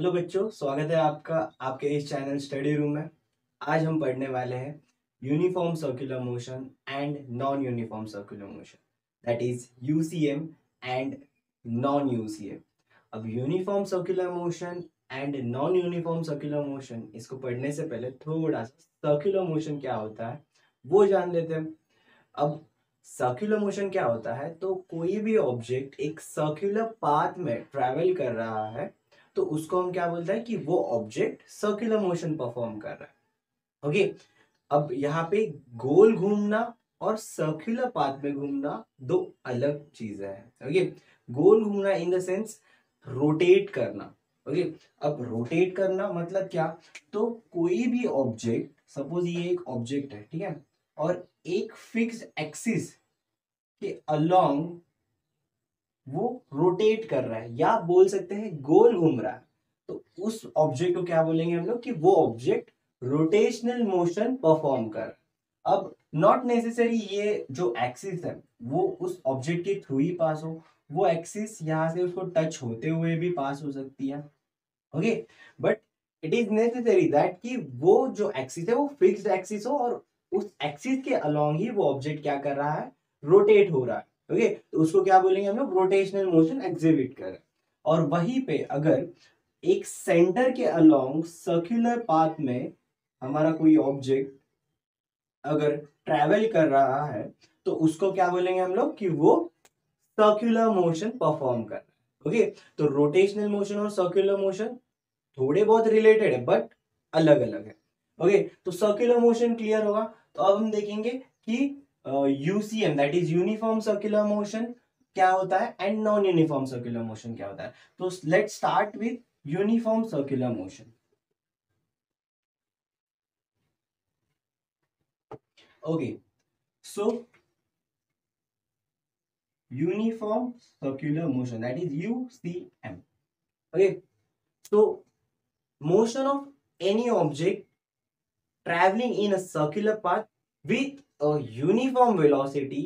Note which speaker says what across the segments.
Speaker 1: Hello बच्चों, स्वागत है आपका आपके इस चैनल स्टडी रूम में। आज हम पढ़ने वाले हैं uniform circular motion and non uniform circular motion, that is UCM and non UCM. अब uniform circular motion and non uniform circular motion, इसको पढ़ने से पहले थोड़ा सा सर्कुलर मोशन क्या होता है वो जान लेते हैं। अब सर्कुलर मोशन क्या होता है, तो कोई भी ऑब्जेक्ट एक सर्कुलर पाथ में ट्रैवल कर रहा है तो उसको हम क्या बोलते हैं कि वो ऑब्जेक्ट सर्कुलर मोशन परफॉर्म कर रहा है। ओके, अब यहाँ पे गोल घूमना और सर्कुलर पाथ में घूमना दो अलग चीजें हैं। ओके, गोल घूमना इन द सेंस रोटेट करना। ओके, अब रोटेट करना मतलब क्या, तो कोई भी ऑब्जेक्ट, सपोज ये एक ऑब्जेक्ट है, ठीक है, और एक फिक्स एक्सिस के अलोंग वो रोटेट कर रहा है या बोल सकते हैं गोल घूम रहा है, तो उस ऑब्जेक्ट को क्या बोलेंगे हम लोग कि वो ऑब्जेक्ट रोटेशनल मोशन परफॉर्म कर रहा है। अब नॉट नेसेसरी ये जो एक्सिस है वो उस ऑब्जेक्ट के थ्रू ही पास हो, वो एक्सिस यहां से उसको टच होते हुए भी पास हो सकती है। Okay, but it is necessary that कि वो जो एक्सिस है वो फिक्स्ड एक्सिस हो और उस एक्सिस के अलोंग ही वो ऑब्जेक्ट क्या कर रहा है, रोटेट हो रहा है। ओके, तो उसको क्या बोलेंगे हम लोग, रोटेशनल मोशन एग्जिबिट कर। और वहीं पे अगर एक सेंटर के अलोंग सर्कुलर पाथ में हमारा कोई ऑब्जेक्ट अगर ट्रेवल कर रहा है तो उसको क्या बोलेंगे हम लोग कि वो सर्कुलर मोशन परफॉर्म कर रहा है। ओके, तो रोटेशनल मोशन और सर्कुलर मोशन थोड़े बहुत रिलेटेड है बट अलग अलग है। ओके, तो सर्कुलर मोशन क्लियर होगा। तो अब हम देखेंगे कि UCM that is uniform circular motion क्या होता है and non uniform circular motion क्या होता है। तो let's start with uniform circular motion. Okay, so uniform circular motion, that is UCM. Okay, so motion of any object traveling in a circular path with a uniform velocity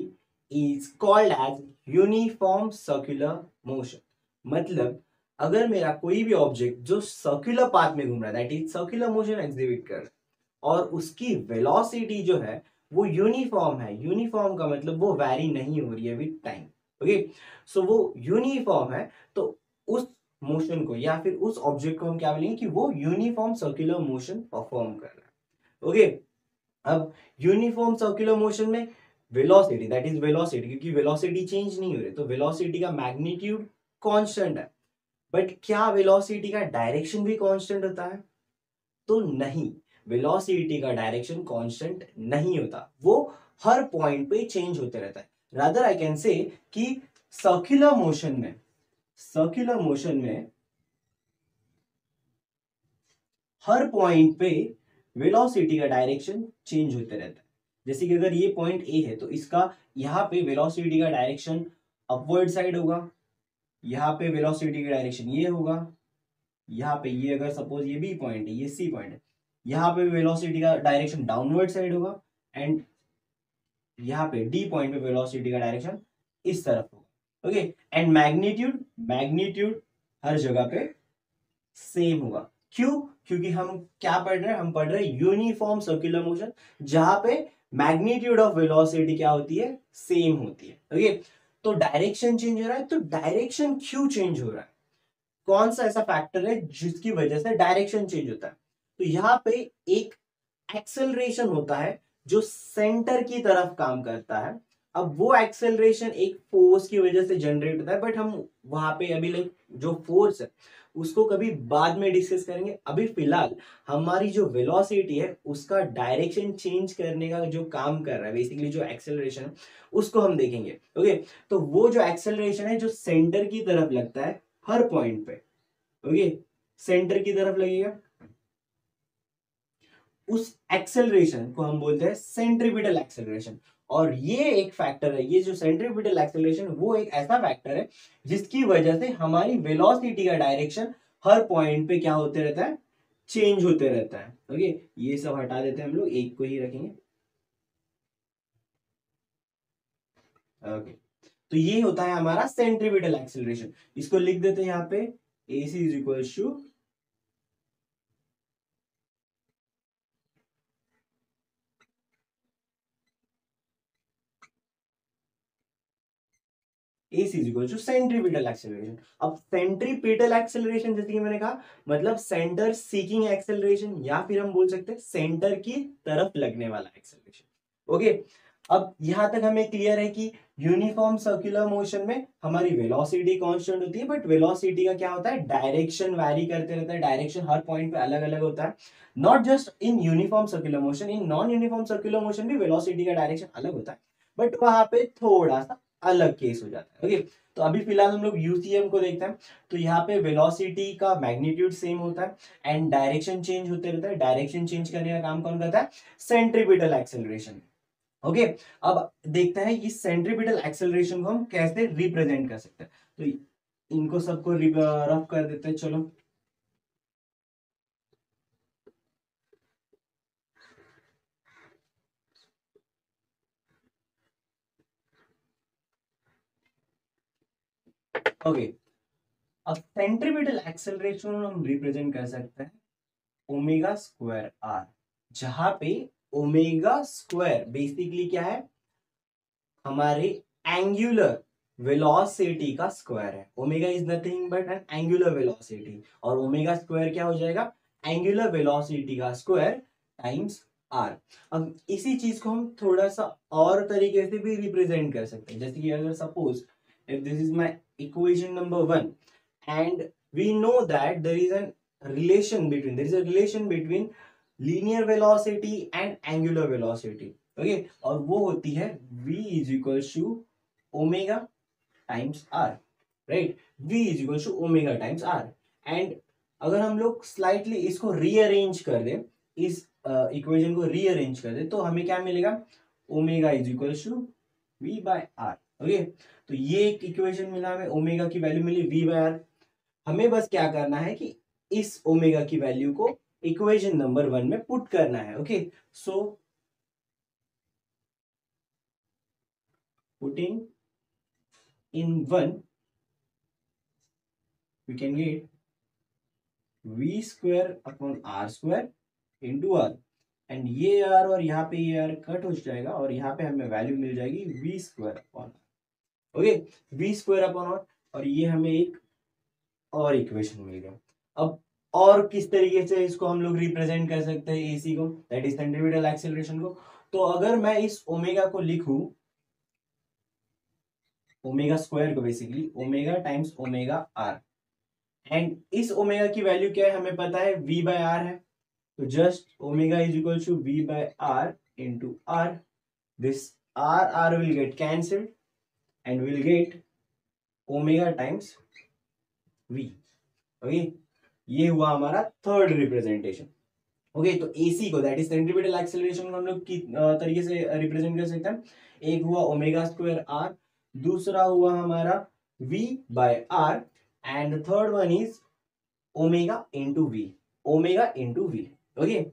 Speaker 1: is called as uniform circular motion. मतलब अगर मेरा कोई भी object जो circular path में घूम रहा है, that is circular motion exhibit कर रहा है, और उसकी वेलोसिटी जो है वो यूनिफॉर्म है। यूनिफॉर्म का मतलब वो वैरी नहीं हो रही है विद टाइम। ओके, सो वो यूनिफॉर्म है, तो उस मोशन को या फिर उस ऑब्जेक्ट को हम क्या बोलेंगे कि वो यूनिफॉर्म सर्कुलर मोशन परफॉर्म कर रहा है। ओके, अब यूनिफॉर्म सर्कुलर मोशन में वेलोसिटी, दैट इज वेलोसिटी, क्योंकि वेलोसिटी चेंज नहीं हो रही तो वेलोसिटी का मैग्नीट्यूड कांस्टेंट है। बट क्या वेलोसिटी का डायरेक्शन भी कांस्टेंट होता है? तो नहीं, वेलोसिटी का डायरेक्शन कांस्टेंट नहीं होता, वो हर पॉइंट पे चेंज होते रहता है। रादर आई कैन से कि सर्कुलर मोशन में, सर्कुलर मोशन में हर पॉइंट पे वेलोसिटी का डायरेक्शन चेंज होते रहता है। जैसे कि अगर ये पॉइंट ए है तो इसका यहाँ पे वेलोसिटी का डायरेक्शन अपवर्ड साइड होगा, यहाँ पे वेलोसिटी का डायरेक्शन ये होगा, यहाँ पे ये अगर सपोज ये बी पॉइंट है, ये सी पॉइंट है, यहाँ पे वेलोसिटी का डायरेक्शन डाउनवर्ड साइड होगा, एंड यहाँ पे डी पॉइंट पे वेलोसिटी का डायरेक्शन इस तरफ होगा। ओके, एंड मैग्नीट्यूड, मैग्नीट्यूड हर जगह पे सेम होगा। क्यों? क्योंकि हम क्या पढ़ रहे हैं, हम पढ़ रहे हैं यूनिफॉर्म सर्कुलर मोशन, जहां पे मैग्नीट्यूड ऑफ वेलोसिटी क्या होती है, सेम होती है। ओके, तो डायरेक्शन चेंज हो रहा है, तो डायरेक्शन क्यों चेंज हो रहा है, कौन सा ऐसा फैक्टर है जिसकी वजह से डायरेक्शन चेंज होता है? तो यहाँ पे एक एक्सेलरेशन होता है जो सेंटर की तरफ काम करता है। अब वो एक्सेलरेशन एक फोर्स की वजह से जनरेट होता है, बट हम वहां पे अभी लाइक जो फोर्स है उसको कभी बाद में डिस्कस करेंगे। अभी फिलहाल हमारी जो वेलोसिटी है उसका डायरेक्शन चेंज करने का जो काम कर रहा है, बेसिकली जो एक्सेलरेशन है उसको हम देखेंगे। ओके, तो वो जो एक्सेलरेशन है जो सेंटर की तरफ लगता है हर पॉइंट पे, ओके, सेंटर की तरफ लगेगा, उस एक्सेलरेशन को हम बोलते हैं सेंट्रीपिटल एक्सेलरेशन। और ये एक फैक्टर है, ये जो सेंट्रीपिटल एक्सेलरेशन वो एक ऐसा फैक्टर है जिसकी वजह से हमारी वेलोसिटी का डायरेक्शन हर पॉइंट पे क्या होते रहता है, चेंज होते रहता है। ओके, ये सब हटा देते हैं हम लोग, एक को ही रखेंगे। ओके, तो ये होता है हमारा सेंट्रीपिटल एक्सेलरेशन। इसको लिख देते हैं यहाँ पे, AC is equal to AC is equal to centripetal acceleration. अब सेंट्रीपिटल एक्सेलरेशन जैसे कि मैंने कहा मतलब सेंटर सीकिंग एक्सेलरेशन, या फिर हम बोल सकते हैं सेंटर की तरफ लगने वाला एक्सेलरेशन। ओके, अब यहां तक हमें क्लियर है कि यूनिफॉर्म सर्कुलर मोशन में हमारी वेलोसिटी कांस्टेंट होती है, बट वेलोसिटी का क्या होता है, डायरेक्शन वैरी करते रहता है, डायरेक्शन हर पॉइंट पे अलग अलग होता है। Not just in uniform circular motion, in non uniform circular motion भी वेलोसिटी का डायरेक्शन अलग होता है, बट वहां पे थोड़ा सा अलग केस हो जाता है। ओके, तो अभी फिलहाल हम लोग यूसीएम को देखते हैं। तो यहाँ पे वेलोसिटी का मैग्नीट्यूड सेम होता है एंड डायरेक्शन चेंज होते रहता है। डायरेक्शन चेंज करने का काम कौन करता है, सेंट्रीपिटल एक्सेलरेशन। ओके, अब देखते हैं इस सेंट्रीपिटल एक्सेलरेशन को हम कैसे रिप्रेजेंट कर सकते हैं। तो इनको सबको रफ कर देते हैं, चलो। ओके, अब सेंट्रीपिटल एक्सेलरेशन हम रिप्रेजेंट कर सकते हैं ओमेगा स्क्वायर आर, जहां पे ओमेगा स्क्वायर बेसिकली क्या है, हमारे एंगुलर वेलोसिटी का स्क्वायर है। Omega is nothing but N angular velocity, और ओमेगा स्क्वायर क्या हो जाएगा, एंगुलर वेलोसिटी का स्क्वायर टाइम्स आर। अब इसी चीज को हम थोड़ा सा और तरीके से भी रिप्रेजेंट कर सकते हैं, जैसे कि अगर suppose if this is my equation number 1 and we know that there is a relation between linear velocity and angular velocity। Okay, और वो होती है v is equal to omega times r, right, v is equal to omega times r. And अगर हम लोग slightly इसको rearrange कर दें, इस इक्वेशन को रीअरेंज कर दें, तो हमें क्या मिलेगा, omega is equal to v by r. Okay, तो ये एक इक्वेशन मिला, हमें ओमेगा की वैल्यू मिली v बाय आर। हमें बस क्या करना है कि इस ओमेगा की वैल्यू को इक्वेशन नंबर 1 में पुट करना है। Okay, so putting in 1 we can get v square upon r square into r, and ये आर और यहाँ पे ये आर कट हो जाएगा, और यहाँ पे हमें वैल्यू मिल जाएगी v square upon r. Okay, v square upon r, और ये हमें एक और इक्वेशन मिल गया। अब और किस तरीके से इसको हम लोग रिप्रेजेंट कर सकते हैं एसी को, दैट इज सेंट्रीपिटल एक्सेलरेशन को। तो अगर मैं इस ओमेगा को लिखूं, ओमेगा स्क्वायर को basically omega times omega r, and इस ओमेगा की वैल्यू क्या है हमें पता है, v बाय आर है। तो just omega is equal to v by r into r, this r will get cancelled and will get omega times v। Okay, ये हुआ हमारा थर्ड रिप्रेजेंटेशन। ओके, तो एसी को दैट इज सेंट्रीपिटल एक्सेलरेशन को हम लोग की तरीके से रिप्रेजेंट कर सकते हैं। एक हुआ ओमेगा स्क्वायर आर, दूसरा हुआ हमारा v by r, and third one is omega into v, omega into v. Okay,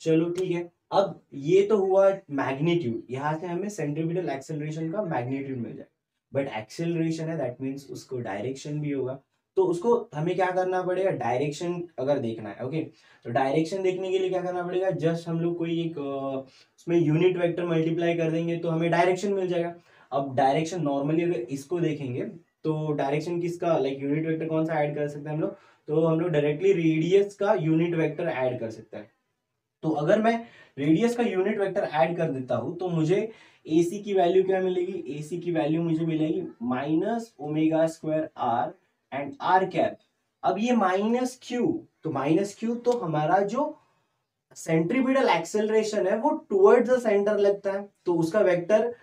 Speaker 1: चलो ठीक है। अब ये तो हुआ मैग्नीट्यूड, यहां से हमें सेंट्रीपिटल एक्सेलरेशन का मैग्नीट्यूड मिल जाए, बट एक्सेलरेशन है दैट मीन्स उसको डायरेक्शन भी होगा। तो उसको हमें क्या करना पड़ेगा, डायरेक्शन अगर देखना है। ओके, तो डायरेक्शन देखने के लिए क्या करना पड़ेगा, जस्ट हम लोग कोई एक उसमें यूनिट वेक्टर मल्टीप्लाई कर देंगे तो हमें डायरेक्शन मिल जाएगा। अब डायरेक्शन नॉर्मली अगर इसको देखेंगे तो डायरेक्शन किसका, लाइक यूनिट वेक्टर कौन सा ऐड कर सकते हैं हम लोग, तो हम लोग डायरेक्टली रेडियस का यूनिट वेक्टर ऐड कर सकते हैं। तो अगर मैं रेडियस का यूनिट वेक्टर ऐड कर देता हूं तो मुझे AC की वैल्यू क्या मिलेगी, AC की वैल्यू मुझे मिलेगी minus omega square r and r cap. अब ये माइनस क्यू, तो माइनस क्यू तो हमारा जो सेंट्रीपिटल एक्सेलरेशन है वो टुवर्ड्स द सेंटर लगता है, तो उसका वेक्टर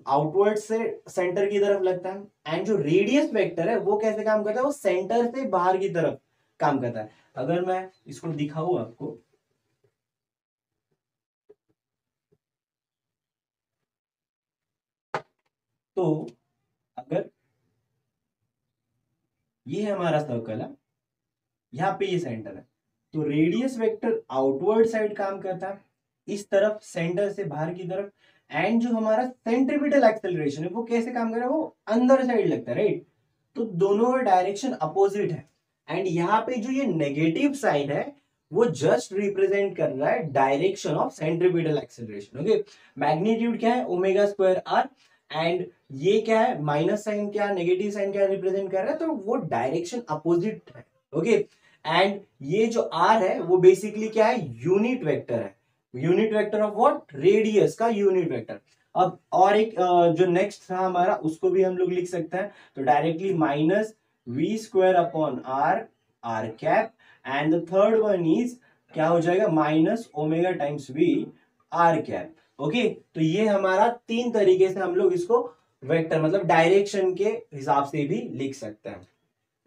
Speaker 1: आउटवर्ड से सेंटर की तरफ लगता है। एंड जो रेडियस वेक्टर है वो कैसे काम करता है, वो सेंटर से बाहर की तरफ काम करता है। अगर मैं इसको दिखाऊं आपको, तो अगर ये हमारा सर्कल है, यहाँ पे ये सेंटर है, तो रेडियस वेक्टर आउटवर्ड साइड काम करता है, इस तरफ सेंटर से बाहर की तरफ। एंड जो हमारा सेंट्रीपिटल एक्सेलरेशन है वो कैसे काम कर रहा है, वो अंदर साइड लगता है, राइट। तो दोनों का डायरेक्शन अपोजिट है, एंड यहाँ पे जो ये नेगेटिव साइड है वो जस्ट रिप्रेजेंट कर रहा है direction of centripetal acceleration. Okay, magnitude क्या है, ओमेगा स्क्वायर आर, एंड ये क्या है, माइनस साइन क्या, नेगेटिव साइन क्या रिप्रेजेंट कर रहा है, तो वो डायरेक्शन अपोजिट है। ओके, एंड ये जो आर है वो बेसिकली क्या है, यूनिट वेक्टर है, unit vector of what, radius का यूनिट वेक्टर। अब और एक जो नेक्स्ट था हमारा, उसको भी हम लोग लिख सकते हैं, तो directly minus v square upon r, r cap, and the third one is क्या हो जाएगा, minus omega times v r cap. Okay, तो ये हमारा तीन तरीके से हम लोग इसको वेक्टर मतलब डायरेक्शन के हिसाब से भी लिख सकते हैं।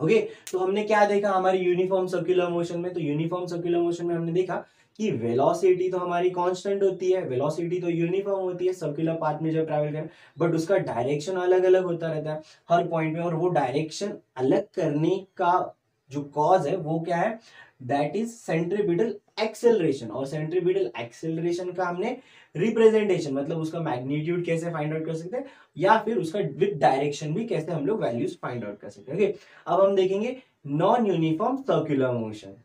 Speaker 1: ओके, तो हमने क्या देखा हमारी यूनिफॉर्म सर्कुलर मोशन में, तो यूनिफॉर्म सर्कुलर मोशन में हमने देखा कि वेलोसिटी तो हमारी कांस्टेंट होती है, वेलोसिटी तो यूनिफॉर्म होती है सर्कुलर पाथ में जब ट्रैवल करें, बट उसका डायरेक्शन अलग अलग होता रहता है हर पॉइंट में, और वो डायरेक्शन अलग करने का जो कॉज है वो क्या है, दैट इज सेंट्रीपिटल एक्सेलरेशन। और सेंट्रीपिटल एक्सेलरेशन का हमने रिप्रेजेंटेशन मतलब उसका मैग्नीट्यूड कैसे फाइंड आउट कर सकते हैं, या फिर उसका विद डायरेक्शन भी कैसे हम लोग वैल्यूज फाइंड आउट कर सकते हैं। ओके, अब हम देखेंगे नॉन यूनिफॉर्म सर्कुलर मोशन।